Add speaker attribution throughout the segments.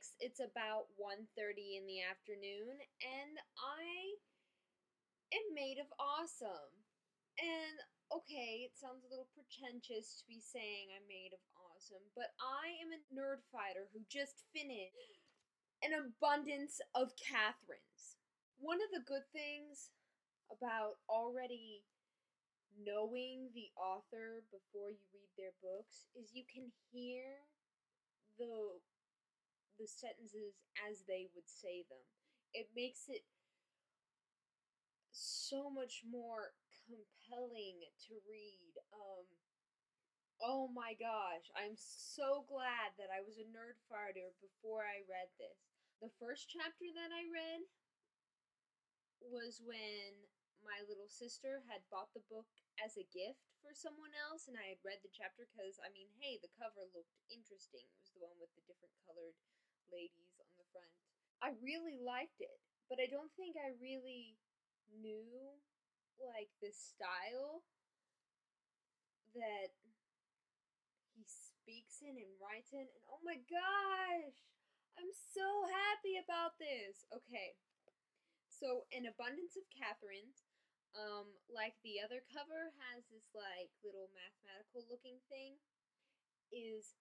Speaker 1: 6. It's about 1:30 in the afternoon, and I am made of awesome. And okay, it sounds a little pretentious to be saying I'm made of awesome, but I am a nerd fighter who just finished An Abundance of Katherines. One of the good things about already knowing the author before you read their books is you can hear the sentences as they would say them. It makes it so much more compelling to read. Oh my gosh, I'm so glad that I was a nerd fighter before I read this. The first chapter that I read was when my little sister had bought the book as a gift for someone else, and I had read the chapter because, I mean, hey, the cover looked interesting. It was the one with the different colored ladies on the front. I really liked it, but I don't think I really knew, like, the style that he speaks in and writes in, and oh my gosh, I'm so happy about this. Okay, so An Abundance of Katherines, like the other cover has this like little mathematical looking thing, is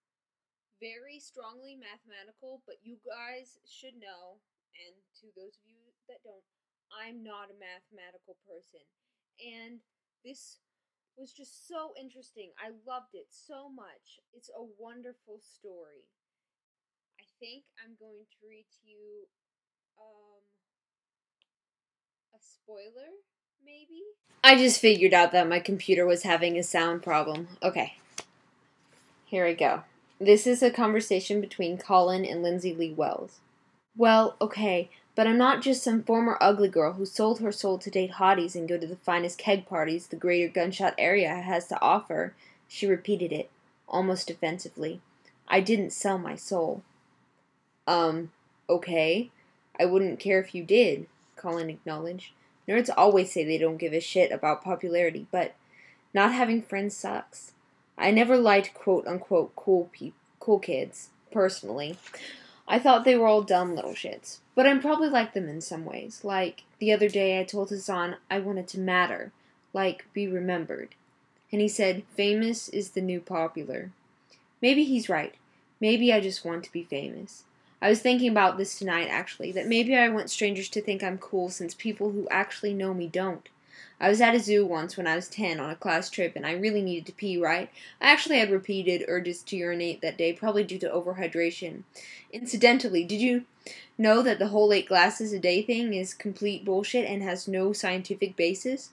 Speaker 1: very strongly mathematical, but you guys should know, and to those of you that don't, I'm not a mathematical person, and this was just so interesting. I loved it so much. It's a wonderful story. I think I'm going to read to you a spoiler, maybe? I just figured out that my computer was having a sound problem. Okay, here we go. This is a conversation between Colin and Lindsay Lee Wells. Well, okay, but I'm not just some former ugly girl who sold her soul to date hotties and go to the finest keg parties the greater gunshot area has to offer. She repeated it, almost defensively. I didn't sell my soul. Okay. I wouldn't care if you did, Colin acknowledged. Nerds always say they don't give a shit about popularity, but not having friends sucks. I never liked quote-unquote cool kids, personally. I thought they were all dumb little shits. But I'm probably like them in some ways. Like, the other day I told Hassan I wanted to matter. Like, be remembered. And he said, famous is the new popular. Maybe he's right. Maybe I just want to be famous. I was thinking about this tonight, actually, that maybe I want strangers to think I'm cool since people who actually know me don't. I was at a zoo once when I was 10 on a class trip, and I really needed to pee, right? I actually had repeated urges to urinate that day, probably due to overhydration. Incidentally, did you know that the whole 8 glasses a day thing is complete bullshit and has no scientific basis?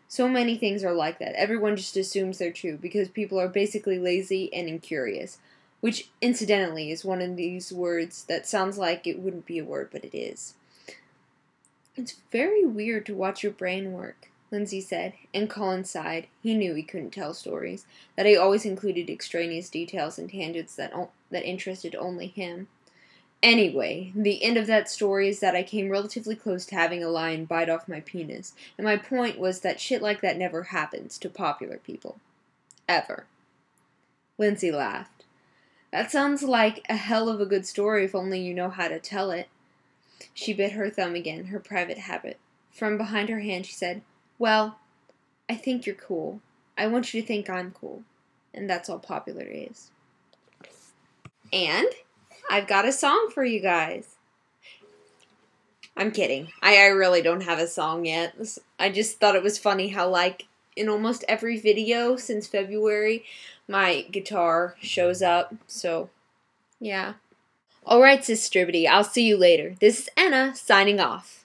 Speaker 1: So many things are like that. Everyone just assumes they're true because people are basically lazy and incurious. Which, incidentally, is one of these words that sounds like it wouldn't be a word, but it is. It's very weird to watch your brain work, Lindsay said, and Colin sighed. He knew he couldn't tell stories, that he always included extraneous details and tangents that interested only him. Anyway, the end of that story is that I came relatively close to having a lion bite off my penis, and my point was that shit like that never happens to popular people. Ever. Lindsay laughed. That sounds like a hell of a good story if only you know how to tell it. She bit her thumb again, her private habit. From behind her hand she said, well, I think you're cool. I want you to think I'm cool. And that's all popular is. And I've got a song for you guys. I'm kidding. I really don't have a song yet. I just thought it was funny how, like, in almost every video since February, my guitar shows up. So, yeah. Alright, Sistribbity, I'll see you later. This is Enna, signing off.